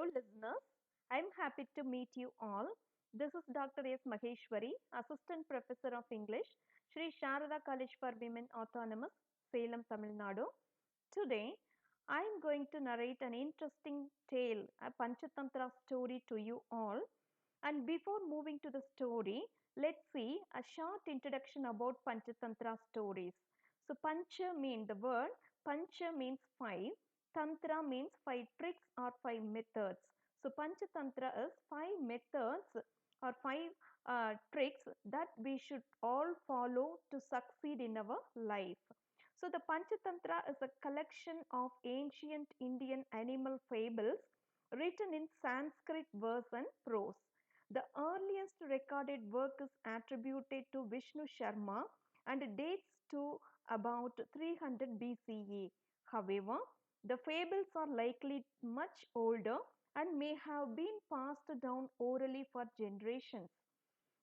Hello, listeners. I'm happy to meet you all. This is Dr. S. Maheshwari, Assistant Professor of English, Sri Sharada College for Women Autonomous, Salem, Tamil Nadu. Today, I'm going to narrate an interesting tale, a Panchatantra story to you all. And before moving to the story, let's see a short introduction about Panchatantra stories. So, Pancha means the word Pancha means five, Tantra means five tricks or five methods. So, Panchatantra is five methods or five tricks that we should all follow to succeed in our life. So, the Panchatantra is a collection of ancient Indian animal fables written in Sanskrit verse and prose. The earliest recorded work is attributed to Vishnu Sharma and dates to about 300 BCE. However, the fables are likely much older and may have been passed down orally for generations.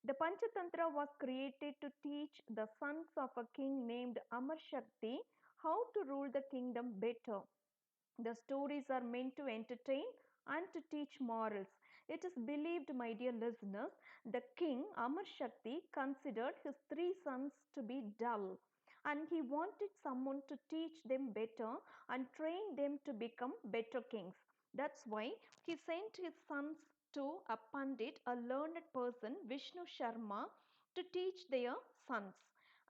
The Panchatantra was created to teach the sons of a king named Amar Shakti how to rule the kingdom better. The stories are meant to entertain and to teach morals. It is believed, my dear listeners, the king Amar Shakti considered his three sons to be dull and he wanted someone to teach them better and train them to become better kings. That's why he sent his sons to a Pandit, a learned person, Vishnu Sharma, to teach their sons.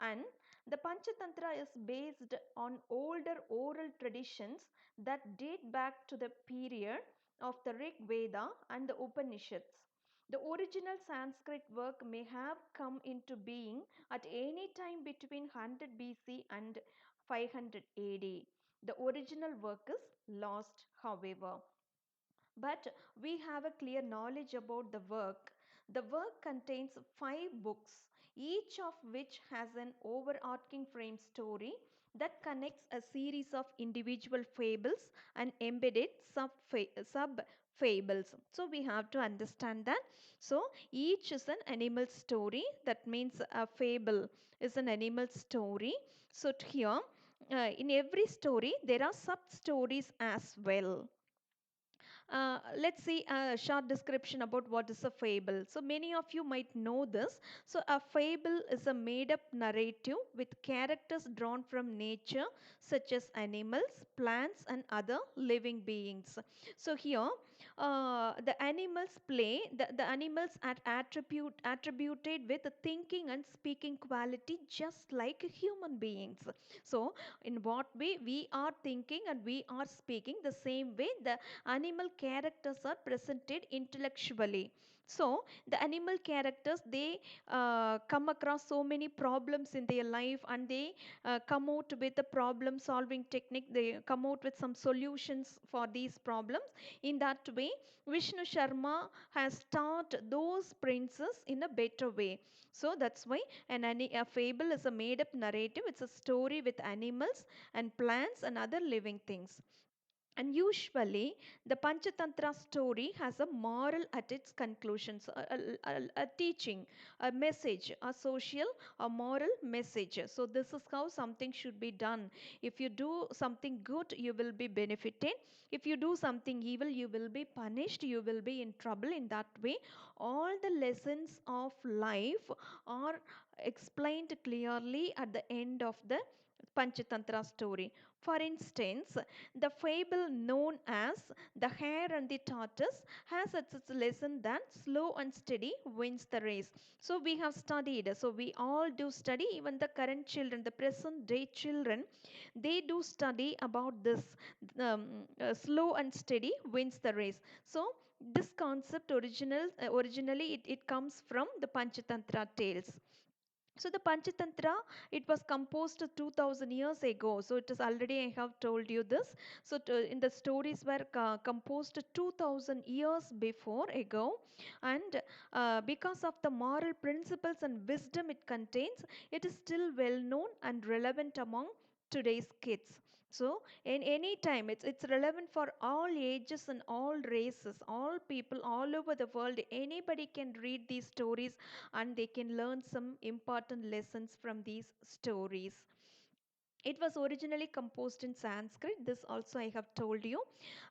And the Panchatantra is based on older oral traditions that date back to the period of the Rig Veda and the Upanishads. The original Sanskrit work may have come into being at any time between 100 BC and 500 AD. The original work is lost, however, but we have a clear knowledge about the work. The work contains five books, each of which has an overarching frame story that connects a series of individual fables and embedded sub fables. So we have to understand that. So each is an animal story. That means a fable is an animal story. So here, in every story, there are sub stories as well. Let's see a short description about what is a fable. So, many of you might know this. So, a fable is a made up narrative with characters drawn from nature, such as animals, plants, and other living beings. So, here the animals the animals are attributed with thinking and speaking quality just like human beings. So, in what way we are thinking and we are speaking, the same way the animal characters are presented intellectually. So the animal characters, they come across so many problems in their life and they come out with a problem solving technique. They come out with some solutions for these problems. In that way, Vishnu Sharma has taught those princes in a better way. So that's why a fable is a made up narrative. It's a story with animals and plants and other living things. And usually, the Panchatantra story has a moral at its conclusion, so a teaching, a message, a social, a moral message. So, this is how something should be done. If you do something good, you will be benefited. If you do something evil, you will be punished. You will be in trouble. In that way, all the lessons of life are explained clearly at the end of the Panchatantra story. For instance, the fable known as The Hare and the Tortoise has as its lesson that slow and steady wins the race. So we have studied, so we all do study, even the current children, the present day children, they do study about this slow and steady wins the race. So this concept originally it comes from the Panchatantra tales. So the Panchatantra, it was composed 2000 years ago. So it is already, I have told you this. So in the stories were composed 2000 years before ago. And because of the moral principles and wisdom it contains, it is still well known and relevant among today's kids. So in any time, it's relevant for all ages and all races, all people all over the world. Anybody can read these stories and they can learn some important lessons from these stories. It was originally composed in Sanskrit, this also I have told you,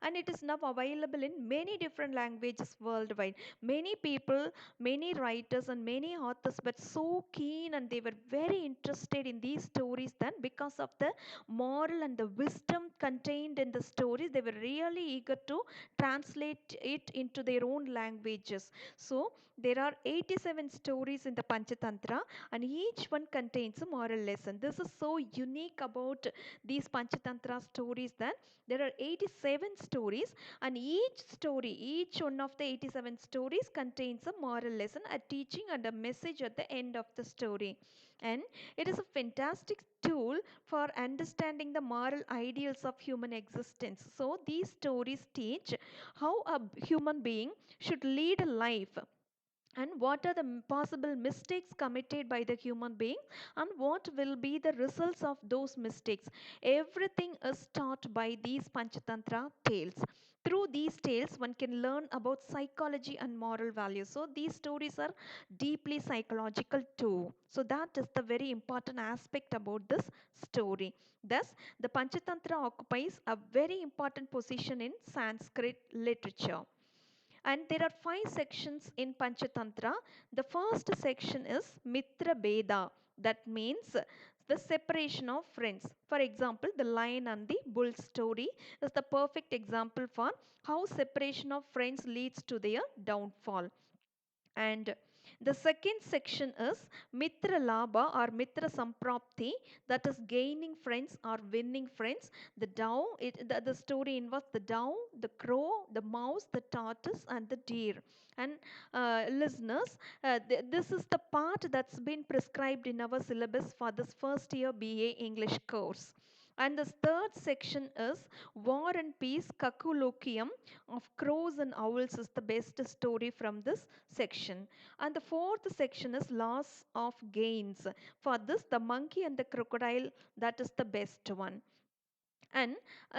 and it is now available in many different languages worldwide. Many people, many writers, and many authors were so keen and they were very interested in these stories then because of the moral and the wisdom contained in the stories. They were really eager to translate it into their own languages. So, there are 87 stories in the Panchatantra and each one contains a moral lesson. This is so unique about these Panchatantra stories that there are 87 stories and each story, each one of the 87 stories contains a moral lesson, a teaching and a message at the end of the story. And it is a fantastic tool for understanding the moral ideals of human existence. So these stories teach how a human being should lead a life and what are the possible mistakes committed by the human being and what will be the results of those mistakes. Everything is taught by these Panchatantra tales. Through these tales one can learn about psychology and moral values. So these stories are deeply psychological too, so that is the very important aspect about this story. Thus the Panchatantra occupies a very important position in Sanskrit literature. And there are five sections in Panchatantra. The first section is Mitra Beda, that means the separation of friends. For example, the lion and the bull story is the perfect example for how separation of friends leads to their downfall. And the second section is Mitra Labha or Mitra Samprapti, that is gaining friends or winning friends. The dove, the story involves the dove, the crow, the mouse, the tortoise, and the deer. And listeners, this is the part that's been prescribed in our syllabus for this first year BA English course. And the third section is War and Peace Kakulukium of Crows and Owls is the best story from this section. And the fourth section is Loss of Gains. For this, the monkey and the crocodile, that is the best one. And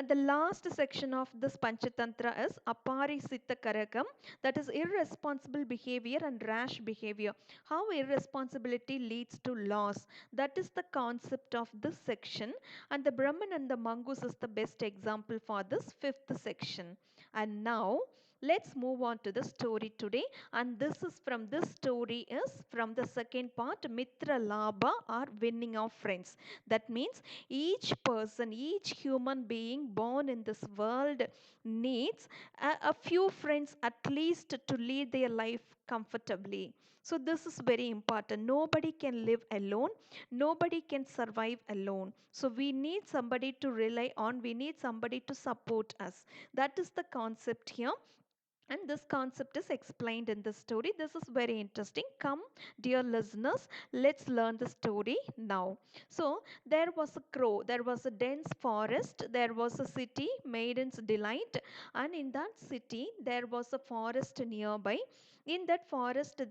the last section of this Panchatantra is Aparisita Karakam, that is irresponsible behavior and rash behavior. How irresponsibility leads to loss. That is the concept of this section. And the Brahman and the Mongoose is the best example for this fifth section. And now let's move on to the story today. And this is from this story is from the second part, Mitra Labha or winning of friends. That means each person, each human being born in this world needs a few friends at least to lead their life comfortably. So this is very important. Nobody can live alone. Nobody can survive alone. So we need somebody to rely on. We need somebody to support us. That is the concept here, and this concept is explained in the story. This is very interesting. Come, dear listeners, let's learn the story now. So there was a crow, there was a dense forest, there was a city, Maiden's Delight, and in that city there was a forest nearby. In that forest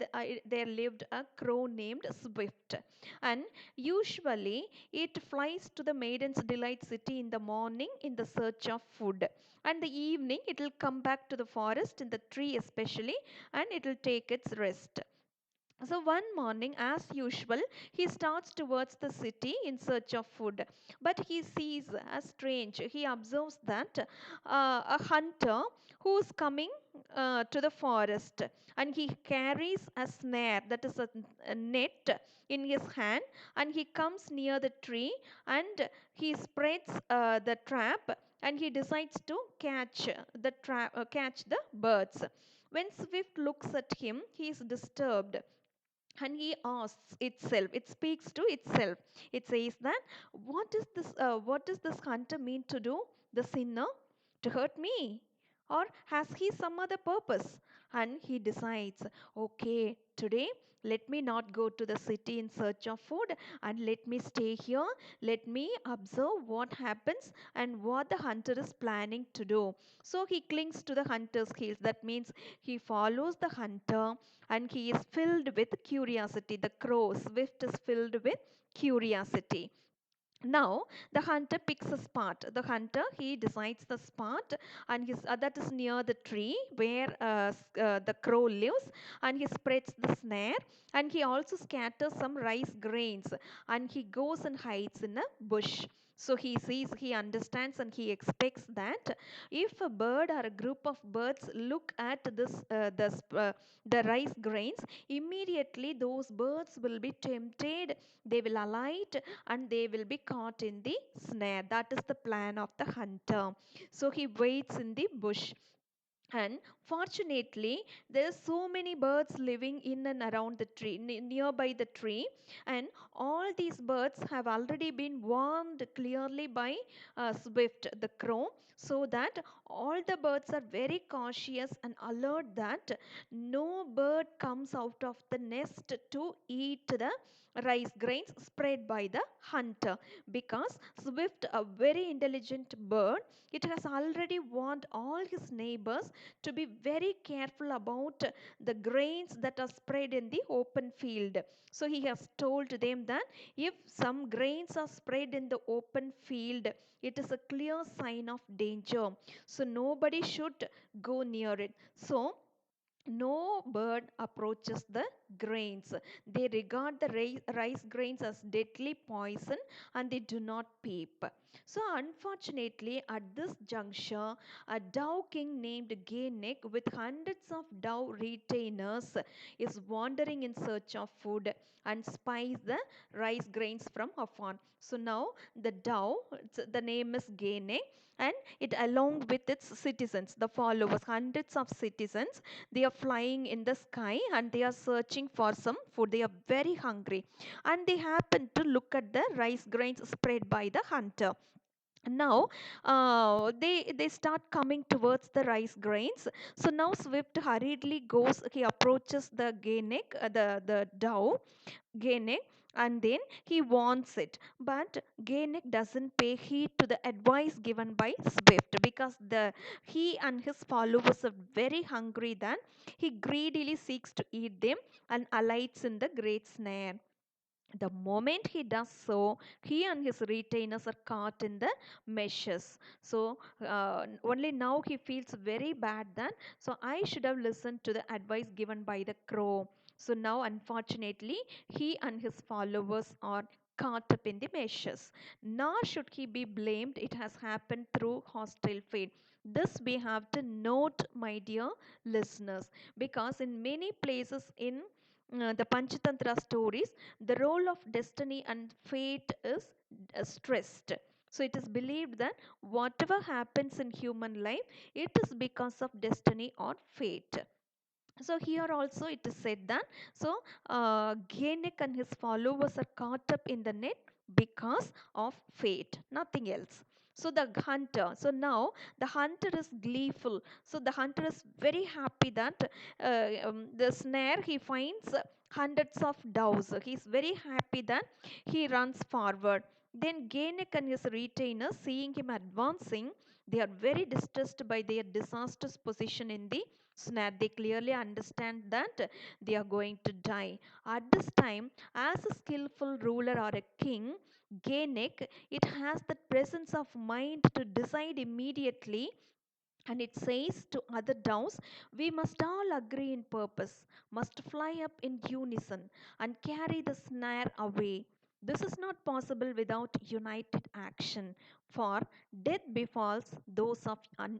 there lived a crow named Swift, and usually it flies to the Maiden's Delight city in the morning in the search of food, and the evening it will come back to the forest in the tree especially, and it will take its rest. So one morning, as usual, he starts towards the city in search of food. But he sees a strange, he observes that a hunter who is coming to the forest, and he carries a snare, that is a net in his hand, and he comes near the tree and he spreads the trap, and he decides to catch the birds. When Swift looks at him, he is disturbed, and he asks itself, it speaks to itself. It says that what does this hunter mean to do? The sinner? To hurt me? Or has he some other purpose? And he decides, okay, today let me not go to the city in search of food, and let me stay here. Let me observe what happens and what the hunter is planning to do. So he clings to the hunter's heels. That means he follows the hunter, and he is filled with curiosity. The crow, Swift, is filled with curiosity. Now the hunter picks a spot. The hunter, he decides the spot, and that is near the tree where the crow lives, and he spreads the snare, and he also scatters some rice grains, and he goes and hides in a bush. So he sees, he understands, and he expects that if a bird or a group of birds look at the rice grains, immediately those birds will be tempted, they will alight, and they will be caught in the snare. That is the plan of the hunter. So he waits in the bush, and fortunately there are so many birds living in and around the tree, nearby the tree, and all these birds have already been warned clearly by Swift the crow, so that all the birds are very cautious and alert that no bird comes out of the nest to eat the rice grains spread by the hunter, because Swift, a very intelligent bird, it has already warned all his neighbors to be very careful about the grains that are spread in the open field. So he has told them that if some grains are spread in the open field, it is a clear sign of danger. So nobody should go near it. So no bird approaches the grains. They regard the rice grains as deadly poison, and they do not peep. So, unfortunately, at this juncture, a dove king named Gainek, with hundreds of dove retainers, is wandering in search of food and spies the rice grains from afar. So, now the dove, the name is Gainek, and it, along with its citizens, the followers, hundreds of citizens, they are flying in the sky and they are searching for some food. They are very hungry, and they happen to look at the rice grains spread by the hunter. Now they start coming towards the rice grains. So now Swift hurriedly goes, he approaches the Gainek, the dove Gainek, and then he wants it. But Gainek doesn't pay heed to the advice given by Swift, because he and his followers are very hungry. Then he greedily seeks to eat them and alights in the great snare. The moment he does so, he and his retainers are caught in the meshes. So only now he feels very bad then. So I should have listened to the advice given by the crow. So now, unfortunately, he and his followers are caught up in the meshes. Nor should he be blamed. It has happened through hostile fate. This we have to note, my dear listeners, because in many places in the Panchatantra stories, the role of destiny and fate is stressed. So it is believed that whatever happens in human life, it is because of destiny or fate. So here also it is said that, so Gainek and his followers are caught up in the net because of fate, nothing else. So the hunter, so now the hunter is gleeful. So the hunter is very happy that the snare he finds hundreds of doves. He is very happy that he runs forward. Then Gainek and his retainers, seeing him advancing, they are very distressed by their disastrous position in the snare. They clearly understand that they are going to die. At this time, as a skillful ruler or a king, Gainek, it has the presence of mind to decide immediately, and it says to other doves, we must all agree in purpose, must fly up in unison, and carry the snare away. This is not possible without united action, for death befalls those of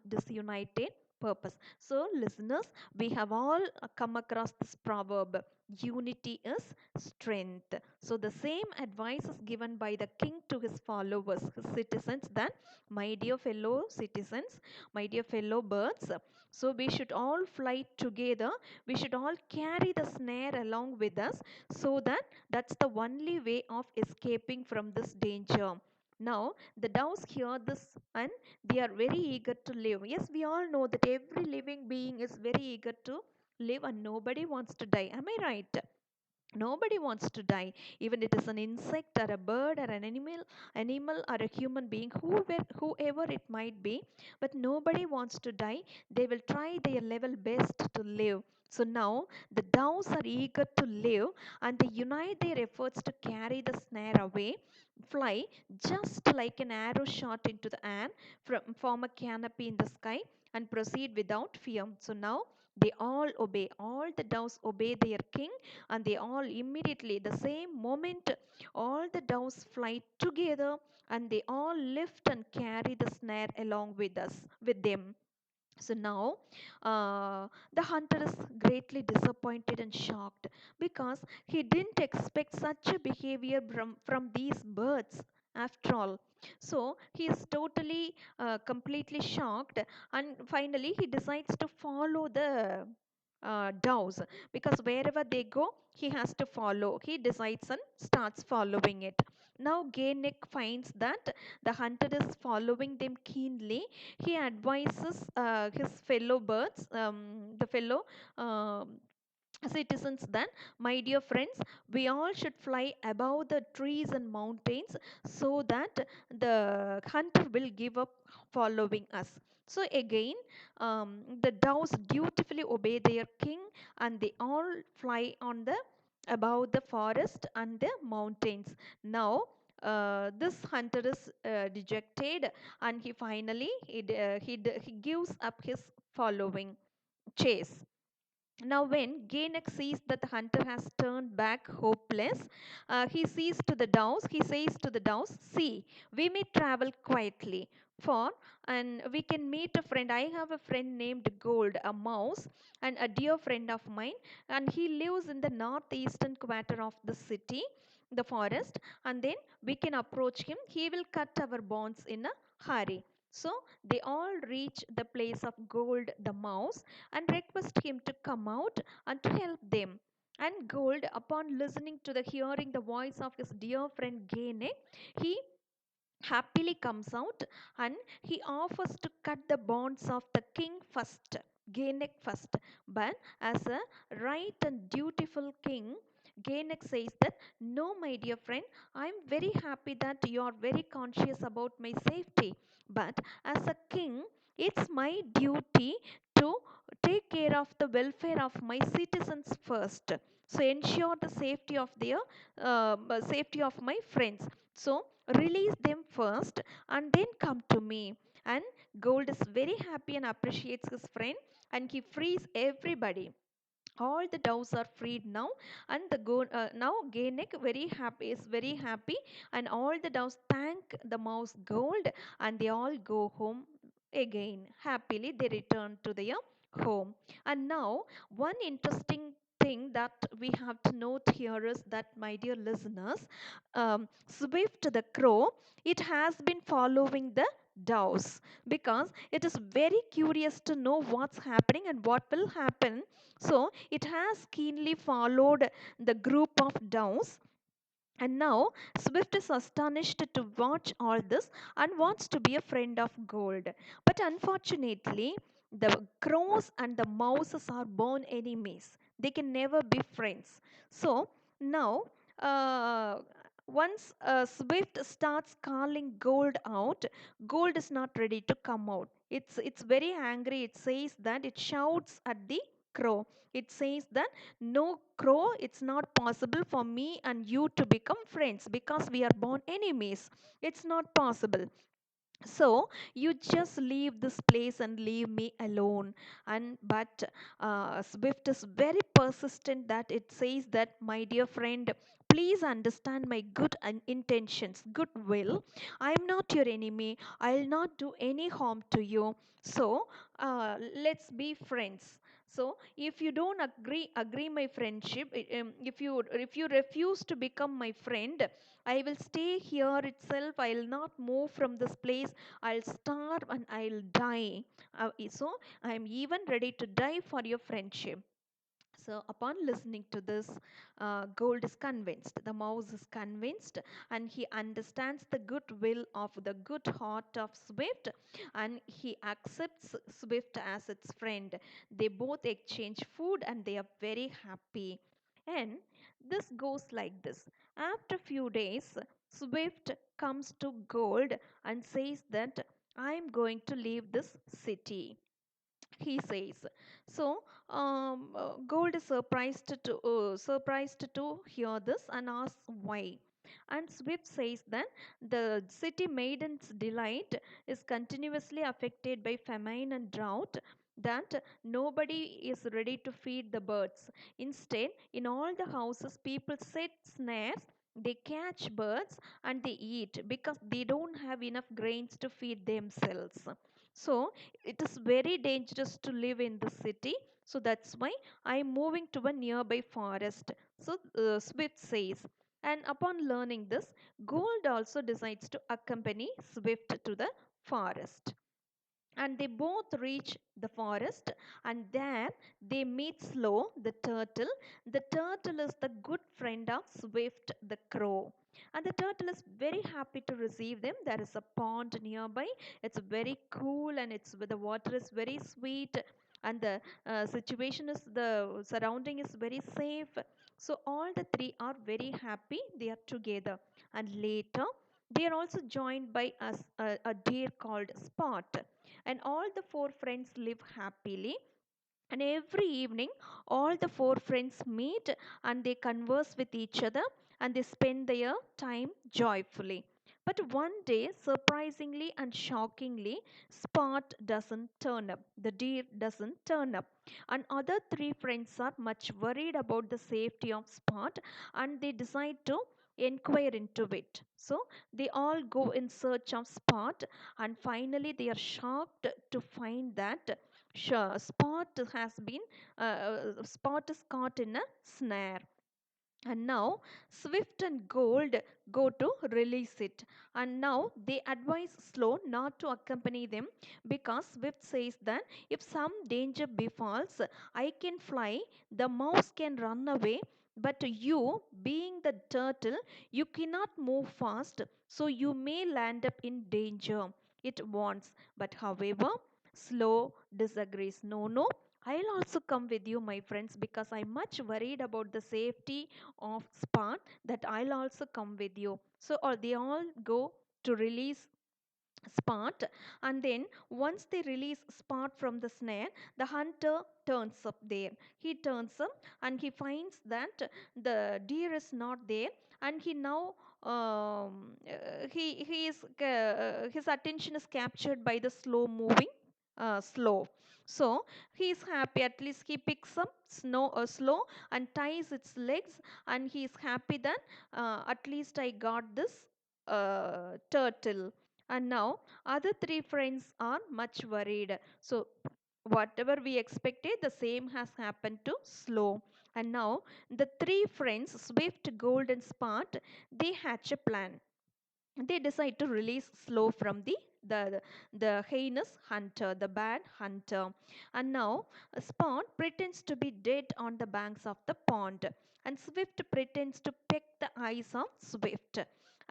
disunited purpose. So, listeners, we have all come across this proverb, unity is strength. So, the same advice is given by the king to his followers, his citizens, that my dear fellow citizens, my dear fellow birds, so we should all fly together. We should all carry the snare along with us, so that that's the only way of escaping from this danger. Now, the doves hear this and they are very eager to live. Yes, we all know that every living being is very eager to live and nobody wants to die. Am I right? Nobody wants to die, even it is an insect or a bird or an animal or a human being, whoever it might be, but nobody wants to die. They will try their level best to live. So now the doves are eager to live, and they unite their efforts to carry the snare away, fly just like an arrow shot into the air, form a canopy in the sky, and proceed without fear. So now They all obey. All the doves obey their king, and they all immediately, the same moment, all the doves fly together, and they all lift and carry the snare along with us, with them. So now the hunter is greatly disappointed and shocked because he didn't expect such a behavior from these birds after all. So he is totally, completely shocked, and finally he decides to follow the doves, because wherever they go, he has to follow. He decides and starts following it. Now, Gaynek finds that the hunter is following them keenly. He advises his fellow birds, the fellow um, citizens, then, my dear friends, we all should fly above the trees and mountains so that the hunter will give up following us. So again, the doves dutifully obey their king, and they all fly on the above the forest and the mountains. Now this hunter is dejected, and he finally he gives up his following chase. Now, when Ganek sees that the hunter has turned back hopeless, he says to the doves, see, we may travel quietly, for and we can meet a friend. I have a friend named Gold, a mouse, and a dear friend of mine, and he lives in the northeastern quarter of the city, the forest, and then we can approach him. He will cut our bonds in a hurry. So they all reach the place of Gold the mouse and request him to come out and to help them. And Gold, upon listening to the hearing the voice of his dear friend Gene, he happily comes out, and he offers to cut the bonds of the king first, Genek first. But as a right and dutiful king, Genek says that, no, my dear friend, I am very happy that you are very conscious about my safety. But as a king, it's my duty to take care of the welfare of my citizens first. So ensure the safety of my friends. So release them first and then come to me. And Gold is very happy and appreciates his friend, and he frees everybody. All the doves are freed now, and now Genek is very happy, and all the doves thank the mouse Gold, and they all go home again happily. They return to their home. And now, one interesting thing that we have to note here is that, my dear listeners, Swift the crow, it has been following the doves because it is very curious to know what's happening and what will happen. So it has keenly followed the group of doves, and now Swift is astonished to watch all this and wants to be a friend of Gold. But unfortunately, the crows and the mouses are born enemies. They can never be friends. So now, uh, once Swift starts calling Gold out, Gold is not ready to come out. It's very angry. It says that, it shouts at the crow. It says that, no, crow, it's not possible for me and you to become friends because we are born enemies. It's not possible. So you just leave this place and leave me alone. And but Swift is very persistent, that it says that, my dear friend, please understand my good intentions, goodwill. I am not your enemy. I'll not do any harm to you. So let's be friends. So if you don't agree my friendship, if you refuse to become my friend, I will stay here itself. I'll not move from this place. I'll starve and I'll die. So I'm even ready to die for your friendship. So, upon listening to this, Gold is convinced, the mouse is convinced, and he understands the goodwill of the good heart of Swift, and he accepts Swift as its friend. They both exchange food and they are very happy. And this goes like this. After a few days, Swift comes to Gold and says that, I am going to leave this city, he says. So Gold is surprised to hear this and asks why. And Swift says that the city maiden's delight is continuously affected by famine and drought. that nobody is ready to feed the birds. Instead, in all the houses, people set snares, they catch birds and they eat because they don't have enough grains to feed themselves. So, it is very dangerous to live in the city. So, that's why I'm moving to a nearby forest. So, Swift says. And upon learning this, Gold also decides to accompany Swift to the forest, and they both reach the forest, and there they meet Slow the turtle. The turtle is the good friend of Swift the crow, and the turtle is very happy to receive them. There is a pond nearby. It's very cool, and it's the water is very sweet, and the situation is the surrounding is very safe. So all the three are very happy, they are together. And later they are also joined by a deer called Spot, and all the four friends live happily. And every evening, all the four friends meet and they converse with each other and they spend their time joyfully. But one day, surprisingly and shockingly, Spot doesn't turn up. The deer doesn't turn up. And other three friends are much worried about the safety of Spot, and they decide to inquire into it. So they all go in search of Spot, and finally they are shocked to find that Spot is caught in a snare. And now Swift and Gold go to release it. And now they advise Slow not to accompany them because Swift says that if some danger befalls, I can fly, the mouse can run away, but you, being the turtle, you cannot move fast, so you may land up in danger. It warns. But however, Slow disagrees. No, no. I'll also come with you, my friends, because I'm much worried about the safety of Spot, that I'll also come with you. So or they all go to release Spot, and then once they release Spot from the snare, the hunter turns up there. He turns up and he finds that the deer is not there, and he now he is his attention is captured by the slow moving slow. So he is happy. At least he picks up slow and ties its legs, and he is happy that at least I got this turtle. And now other three friends are much worried. So whatever we expected, the same has happened to Slow. And now the three friends, Swift, Gold, and Spot, they hatch a plan. They decide to release Slow from the heinous hunter, the bad hunter. And now Spot pretends to be dead on the banks of the pond, and Swift pretends to peck the eyes of Swift.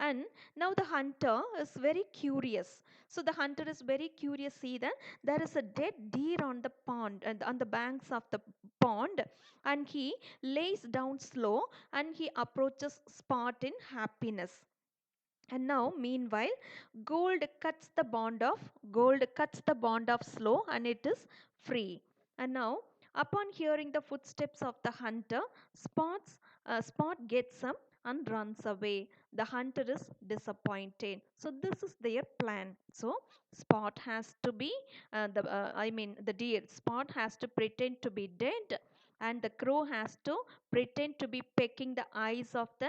And now the hunter is very curious. So the hunter is very curious. See that there is a dead deer on the pond and on the banks of the pond, and he lays down Slow and he approaches Spot in happiness. And now meanwhile, gold cuts the bond of Slow, and it is free. And now upon hearing the footsteps of the hunter, Spot gets up and runs away. The hunter is disappointed. So this is their plan. So Spot has to be the deer Spot has to pretend to be dead, and the crow has to pretend to be pecking the eyes of the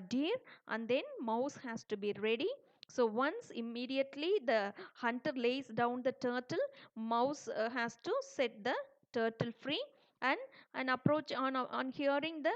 deer, and then mouse has to be ready. So once immediately the hunter lays down the turtle, mouse has to set the turtle free. And approach on hearing the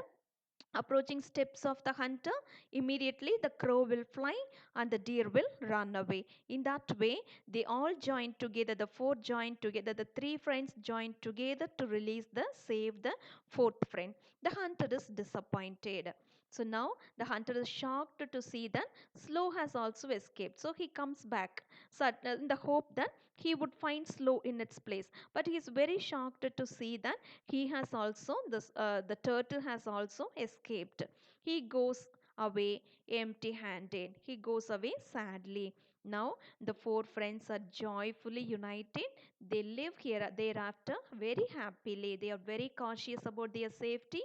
approaching steps of the hunter, immediately the crow will fly and the deer will run away. In that way, they all join together, the four join together, the three friends join together to release the save the fourth friend. The hunter is disappointed. So now the hunter is shocked to see that Slow has also escaped. So he comes back, so in the hope that he would find Slow in its place. But he is very shocked to see that he has also the turtle has also escaped. He goes away empty handed. He goes away sadly. Now the four friends are joyfully united. They live here thereafter very happily. They are very cautious about their safety,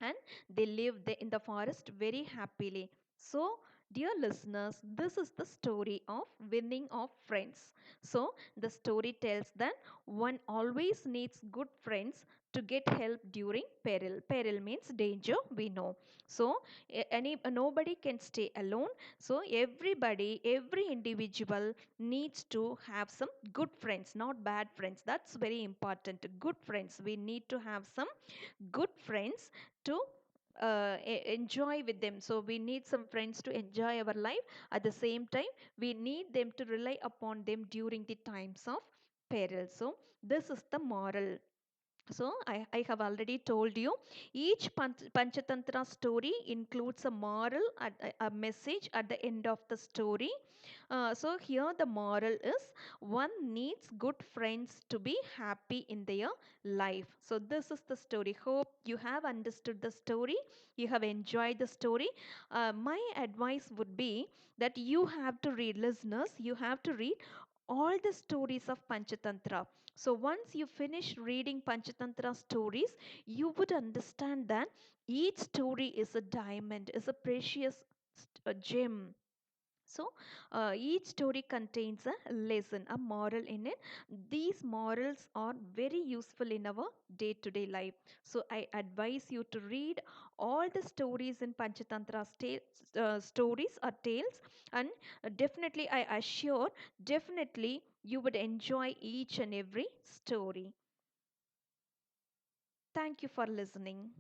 and they live in the forest very happily. So Dear listeners, this is the story of winning of friends. So, the story tells that one always needs good friends to get help during peril. Peril means danger, we know. So, nobody can stay alone. So, every individual needs to have some good friends, not bad friends. That's very important. Good friends. We need to have some good friends to enjoy with them. So we need some friends to enjoy our life. At the same time, we need them to rely upon them during the times of peril. So this is the moral. So I have already told you each Panchatantra story includes a moral, a message at the end of the story. So here the moral is one needs good friends to be happy in their life. So this is the story. Hope you have understood the story. You have enjoyed the story. My advice would be that you have to read, listeners, you have to read all the stories of Panchatantra. So once you finish reading Panchatantra stories, you would understand that each story is a diamond, is a precious gem. So each story contains a lesson, a moral in it. These morals are very useful in our day to day life. So I advise you to read all the stories in Panchatantra stories or tales, and definitely, I assure, definitely you would enjoy each and every story. Thank you for listening.